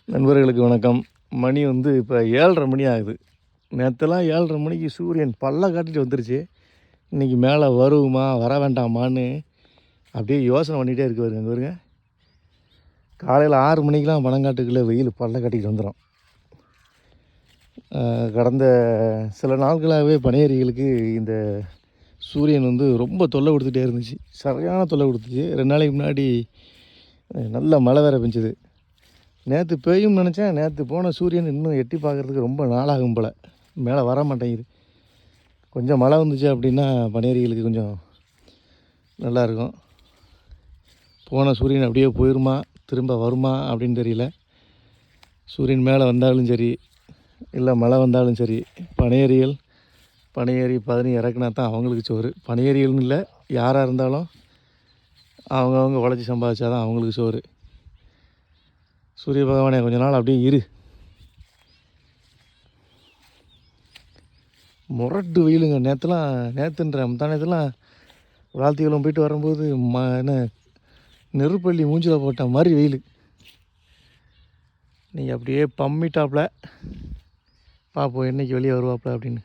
நண்பர்களுக்கு வணக்கம். மணி வந்து இப்போ 7:30 மணி ஆகுது. நேற்றெல்லாம் 7:30 மணிக்கு சூரியன் பல்ல காட்டிட்டு வந்துருச்சு. இன்றைக்கி மேலே வருமா வர வேண்டாமான்னு அப்படியே யோசனை பண்ணிகிட்டே இருக்கு பாருங்க. பாருங்க, காலையில் 6 மணிக்கெலாம் பனங்காட்டுக்குள்ளே வெயில் பல்ல காட்டிக்கிட்டு வந்துடும். கடந்த சில நாட்களாகவே பனியேறிகளுக்கு இந்த சூரியன் வந்து ரொம்ப தொல்லை கொடுத்துட்டே இருந்துச்சு. சரியான தொல்லை கொடுத்துச்சு. 2 நாளைக்கு முன்னாடி நல்ல மழை வேறு பெஞ்சுது. நேற்று பெய்யும்னு நினச்சேன். நேற்று போன சூரியன் இன்னும் எட்டி பார்க்குறதுக்கு ரொம்ப நாளாகும் போல். மேலே வர மாட்டேங்குது. கொஞ்சம் மழை வந்துச்சு அப்படின்னா பனியேறிகளுக்கு கொஞ்சம் நல்லாயிருக்கும். போன சூரியன் அப்படியே போயிடுமா திரும்ப வருமா அப்படின்னு தெரியல. சூரியன் மேலே வந்தாலும் சரி இல்லை மழை வந்தாலும் சரி, பனியேறி பதனி இறக்குனா தான் அவங்களுக்கு சோறு. பனியேறிகள்னு இல்லை, யாராக இருந்தாலும் அவங்கவுங்க உழைச்சி சம்பாதிச்சா தான் அவங்களுக்கு சோறு. சூரிய பகவானே கொஞ்ச நாள் அப்படியே இரு. முரட்டு வெயிலுங்க. நேற்றுன்ற முந்தானத்துலாம் வாழ்த்திகளும் போயிட்டு வரும்போது என்ன நெருப்பள்ளி மூஞ்சில் போட்ட மாதிரி வெயில். நீங்கள் அப்படியே பம்மிட்டாப்புல பார்ப்போம் என்றைக்கு வெளியே வருவாப்புல அப்படின்னு.